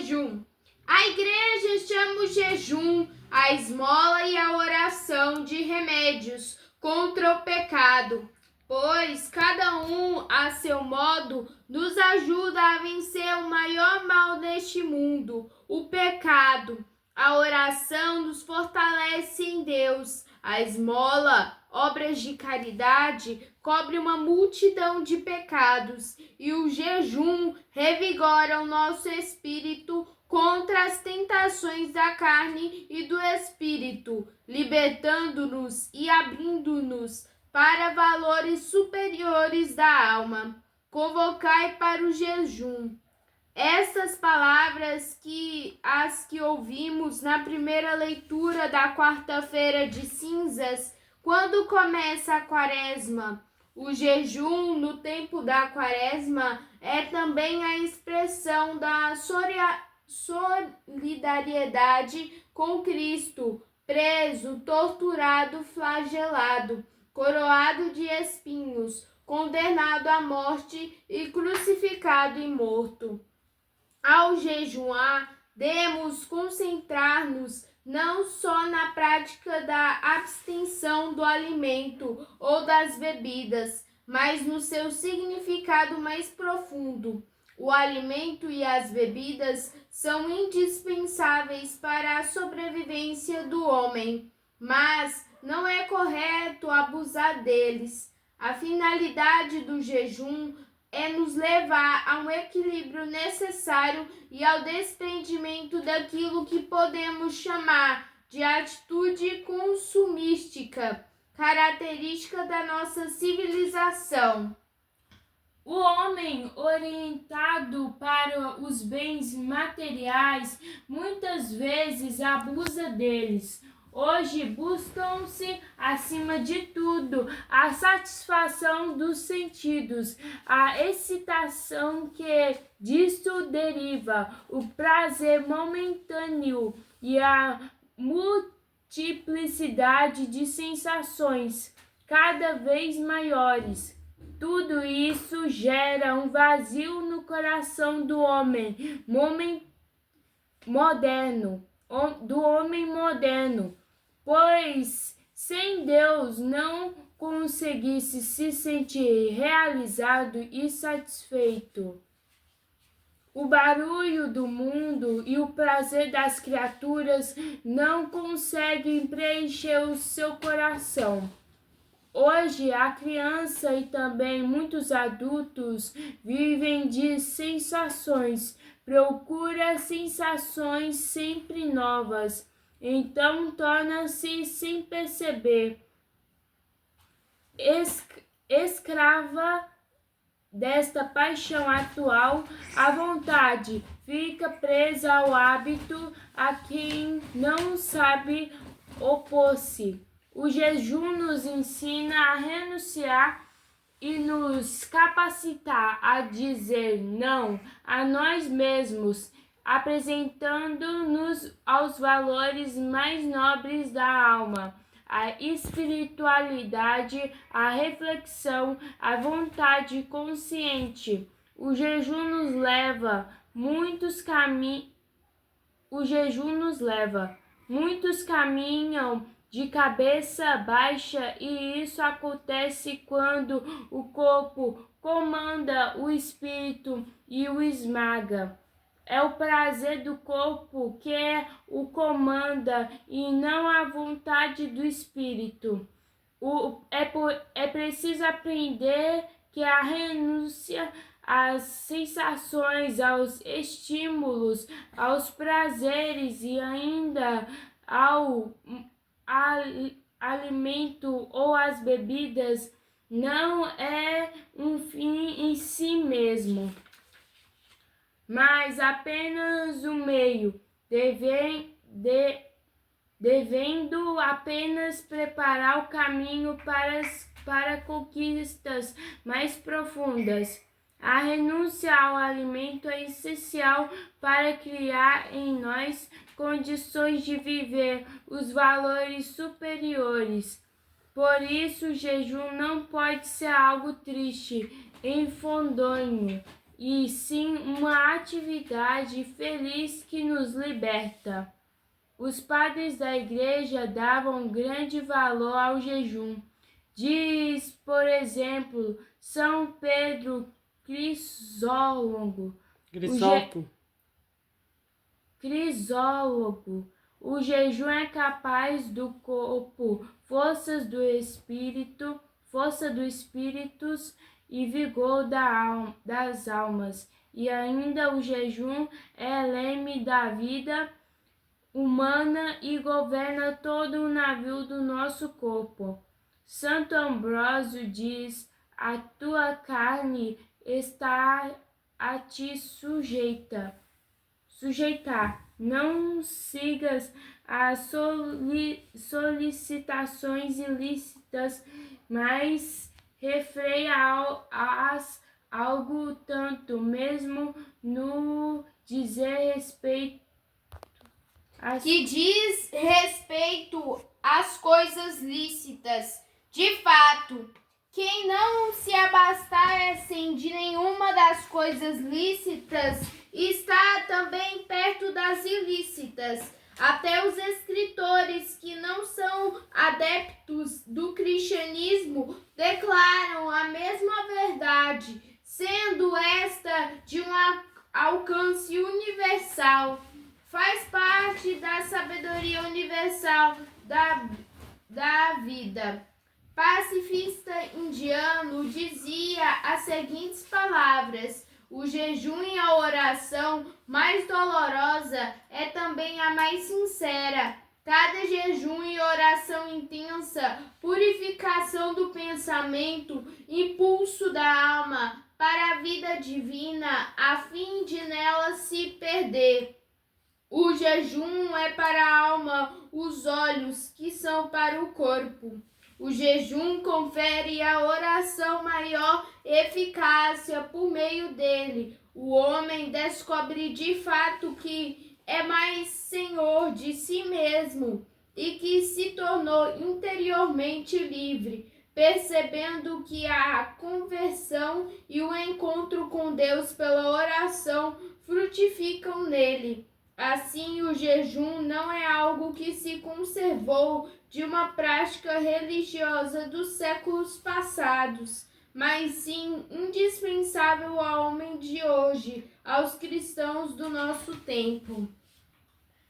jejum. A igreja chama o jejum, a esmola e a oração de remédios contra o pecado, pois cada um, a seu modo, nos ajuda a vencer o maior mal deste mundo, o pecado. A oração nos fortalece em Deus. A esmola, obras de caridade, cobre uma multidão de pecados, e o jejum revigora o nosso espírito contra as tentações da carne e do espírito, libertando-nos e abrindo-nos para valores superiores da alma. Convocai para o jejum. Essas palavras as que ouvimos na primeira leitura da quarta-feira de cinzas, quando começa a quaresma. O jejum no tempo da quaresma é também a expressão da solidariedade com Cristo, preso, torturado, flagelado, coroado de espinhos, condenado à morte e crucificado e morto. Ao jejuar, devemos concentrar-nos não só na prática da abstenção do alimento ou das bebidas, mas no seu significado mais profundo. O alimento e as bebidas são indispensáveis para a sobrevivência do homem, mas não é correto abusar deles. A finalidade do jejum é nos levar a um equilíbrio necessário e ao desprendimento daquilo que podemos chamar de atitude consumística, característica da nossa civilização. O homem orientado para os bens materiais muitas vezes abusa deles. Hoje buscam-se, acima de tudo, a satisfação dos sentidos, a excitação que disto deriva, o prazer momentâneo e a multiplicidade de sensações cada vez maiores. Tudo isso gera um vazio no coração do homem moderno, pois sem Deus não conseguisse se sentir realizado e satisfeito. O barulho do mundo e o prazer das criaturas não conseguem preencher o seu coração. Hoje, a criança e também muitos adultos vivem de sensações, procura sensações sempre novas, então torna-se sem perceber escrava desta paixão atual. A vontade fica presa ao hábito a quem não sabe opor-se. O jejum nos ensina a renunciar e nos capacitar a dizer não a nós mesmos, apresentando-nos aos valores mais nobres da alma, a espiritualidade, a reflexão, a vontade consciente. O jejum nos leva, muitos caminham de cabeça baixa, e isso acontece quando o corpo comanda o espírito e o esmaga. É o prazer do corpo que o comanda e não a vontade do espírito. É preciso aprender que a renúncia às sensações, aos estímulos, aos prazeres e ainda ao alimento ou as bebidas não é um fim em si mesmo, mas apenas um meio, devendo apenas preparar o caminho para conquistas mais profundas. A renúncia ao alimento é essencial para criar em nós condições de viver os valores superiores. Por isso, o jejum não pode ser algo triste, enfadonho e sim uma atividade feliz que nos liberta. Os padres da igreja davam grande valor ao jejum. Diz, por exemplo, São Pedro Crisólogo, o jejum é capaz do corpo, força do espíritos e vigor das almas. E ainda o jejum é leme da vida humana e governa todo o navio do nosso corpo. Santo Ambrósio diz: a tua carne está a te sujeitar. Não sigas as solicitações ilícitas, mas refreia algo tanto, mesmo no dizer respeito que diz respeito às coisas lícitas. De fato, quem não se abastecem de nenhuma das coisas lícitas está também perto das ilícitas. Até os escritores que não são adeptos do cristianismo declaram a mesma verdade, sendo esta de um alcance universal. Faz parte da sabedoria universal da vida. Pacifista indiano dizia as seguintes palavras: o jejum e a oração mais dolorosa é também a mais sincera. Cada jejum e oração intensa, purificação do pensamento, impulso da alma para a vida divina, a fim de nela se perder. O jejum é para a alma os olhos que são para o corpo. O jejum confere à oração maior eficácia por meio dele. O homem descobre de fato que é mais senhor de si mesmo e que se tornou interiormente livre, percebendo que a conversão e o encontro com Deus pela oração frutificam nele. Assim, o jejum não é algo que se conservou de uma prática religiosa dos séculos passados, mas sim indispensável ao homem de hoje, aos cristãos do nosso tempo.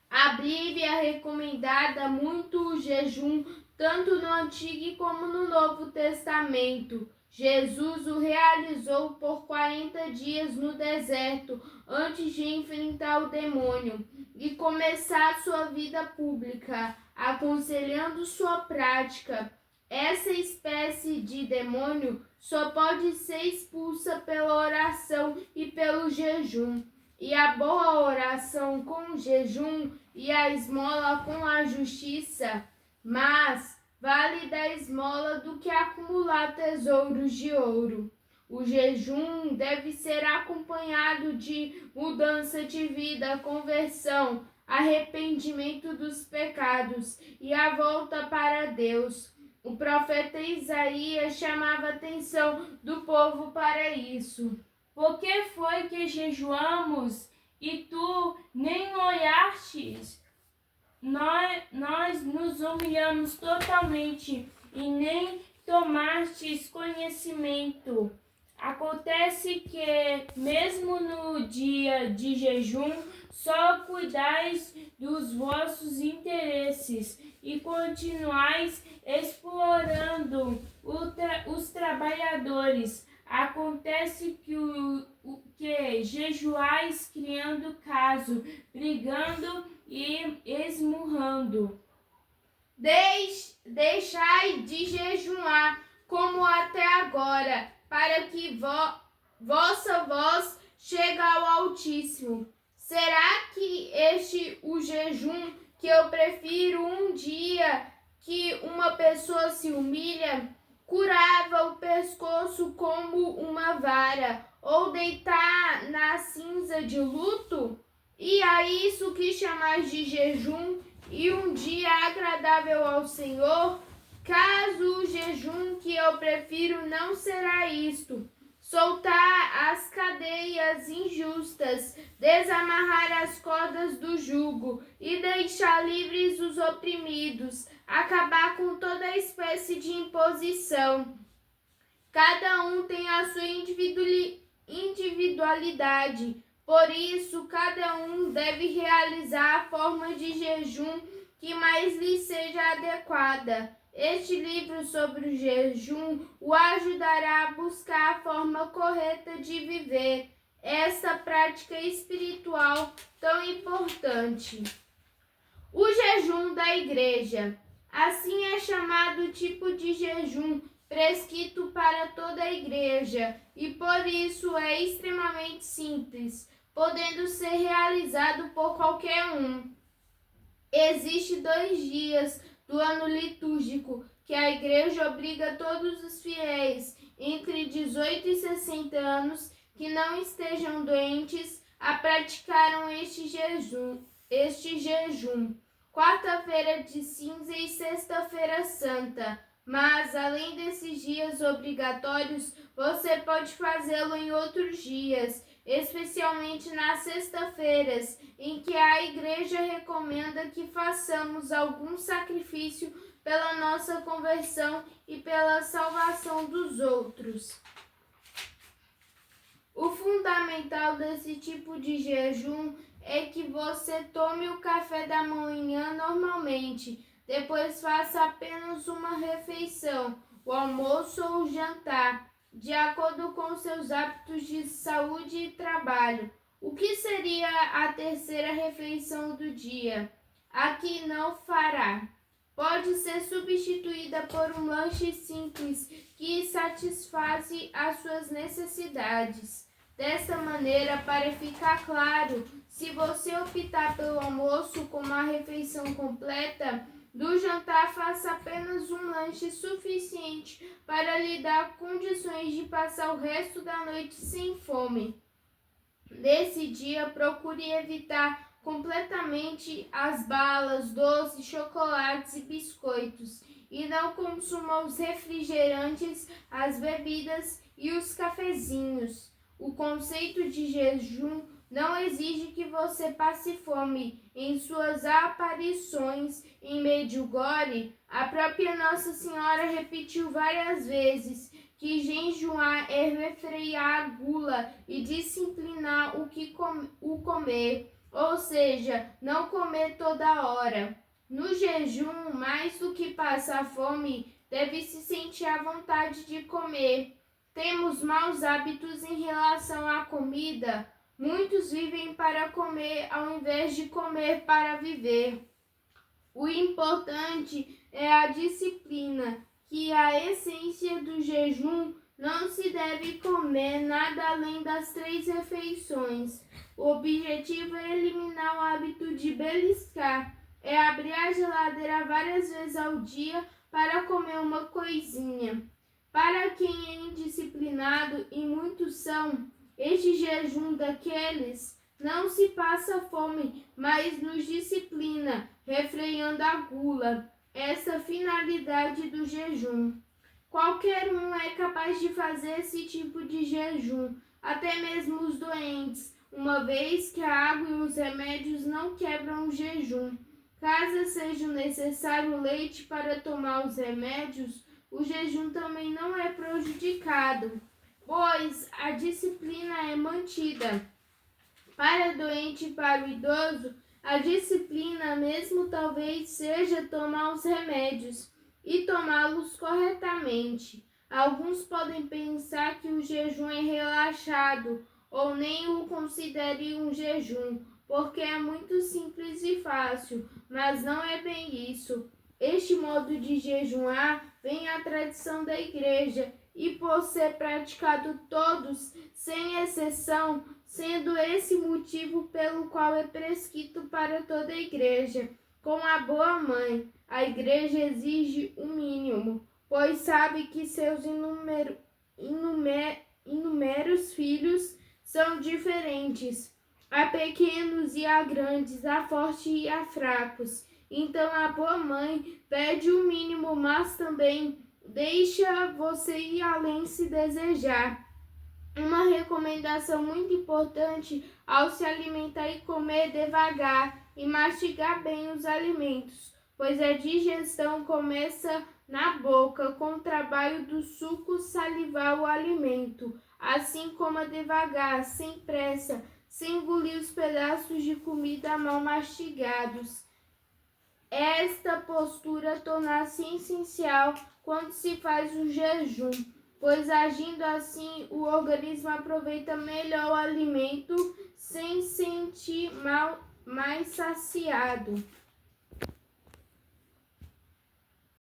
A Bíblia recomendada muito o jejum, tanto no Antigo como no Novo Testamento. Jesus o realizou por 40 dias no deserto, antes de enfrentar o demônio e começar sua vida pública, aconselhando sua prática. Essa espécie de demônio só pode ser expulsa pela oração e pelo jejum. E a boa oração com o jejum e a esmola com a justiça, mas vale da esmola do que acumular tesouros de ouro. O jejum deve ser acompanhado de mudança de vida, conversão, arrependimento dos pecados e a volta para Deus. O profeta Isaías chamava a atenção do povo para isso. Por que foi que jejuamos e tu nem olhastes? Nós nos humilhamos totalmente e nem tomastes conhecimento. Acontece que, mesmo no dia de jejum, só cuidais dos vossos interesses e continuais explorando os trabalhadores. Acontece que jejuais criando caso, brigando e esmurrando. Deixai de jejuar como até agora, para que vossa voz chegue ao Altíssimo. Será que o jejum que eu prefiro um dia que uma pessoa se humilha, curava o pescoço como uma vara, ou deitar na cinza de luto? E a isso que chamais de jejum e um dia agradável ao Senhor? Caso o jejum que eu prefiro não será isto, soltar as cadeias injustas, desamarrar as cordas do jugo e deixar livres os oprimidos, acabar com toda espécie de imposição. Cada um tem a sua individualidade, por isso cada um deve realizar a forma de jejum que mais lhe seja adequada. Este livro sobre o jejum o ajudará a buscar a forma correta de viver essa prática espiritual tão importante. O jejum da igreja. Assim é chamado o tipo de jejum prescrito para toda a igreja e por isso é extremamente simples, podendo ser realizado por qualquer um. Existem 2 dias do ano litúrgico que a igreja obriga todos os fiéis entre 18 e 60 anos que não estejam doentes a praticar este jejum. Quarta-feira de cinza e sexta-feira santa. Mas, além desses dias obrigatórios, você pode fazê-lo em outros dias, especialmente nas sextas-feiras, em que a igreja recomenda que façamos algum sacrifício pela nossa conversão e pela salvação dos outros. O fundamental desse tipo de jejum é que você tome o café da manhã normalmente, depois faça apenas uma refeição, o almoço ou o jantar, de acordo com seus hábitos de saúde e trabalho. O que seria a terceira refeição do dia? Aqui não fará. Pode ser substituída por um lanche simples que satisfaz as suas necessidades. Dessa maneira, para ficar claro, se você optar pelo almoço como a refeição completa, do jantar faça apenas um lanche suficiente para lhe dar condições de passar o resto da noite sem fome. Nesse dia, procure evitar completamente as balas, doces, chocolates e biscoitos e não consuma os refrigerantes, as bebidas e os cafezinhos. O conceito de jejum não exige que você passe fome. Em suas aparições em Medjugorje, a própria Nossa Senhora repetiu várias vezes que jejuar é refrear a gula e disciplinar o comer, ou seja, não comer toda hora. No jejum, mais do que passar fome, deve-se sentir a vontade de comer. Temos maus hábitos em relação à comida. Muitos vivem para comer ao invés de comer para viver. O importante é a disciplina, que a essência do jejum não se deve comer nada além das 3 refeições. O objetivo é eliminar o hábito de beliscar, é abrir a geladeira várias vezes ao dia para comer uma coisinha. Para quem é indisciplinado, e muitos são, este jejum daqueles não se passa fome, mas nos disciplina, refreando a gula. Essa é a finalidade do jejum. Qualquer um é capaz de fazer esse tipo de jejum, até mesmo os doentes, uma vez que a água e os remédios não quebram o jejum. Caso seja necessário leite para tomar os remédios, o jejum também não é prejudicado, pois a disciplina é mantida. Para o doente e para o idoso, a disciplina mesmo talvez seja tomar os remédios e tomá-los corretamente. Alguns podem pensar que o jejum é relaxado ou nem o considere um jejum, porque é muito simples e fácil, mas não é bem isso. Este modo de jejuar vem à tradição da igreja e por ser praticado todos, sem exceção, sendo esse motivo pelo qual é prescrito para toda a igreja. Com a boa mãe, a igreja exige o mínimo, pois sabe que seus inúmeros filhos são diferentes. Há pequenos e há grandes, há fortes e há fracos. Então a boa mãe pede o mínimo, mas também deixa você ir além se desejar. Uma recomendação muito importante ao se alimentar e comer devagar e mastigar bem os alimentos, pois a digestão começa na boca com o trabalho do suco salivar o alimento. Assim coma devagar, sem pressa, sem engolir os pedaços de comida mal mastigados. Esta postura torna-se essencial quando se faz o jejum, pois agindo assim o organismo aproveita melhor o alimento sem sentir mais saciado.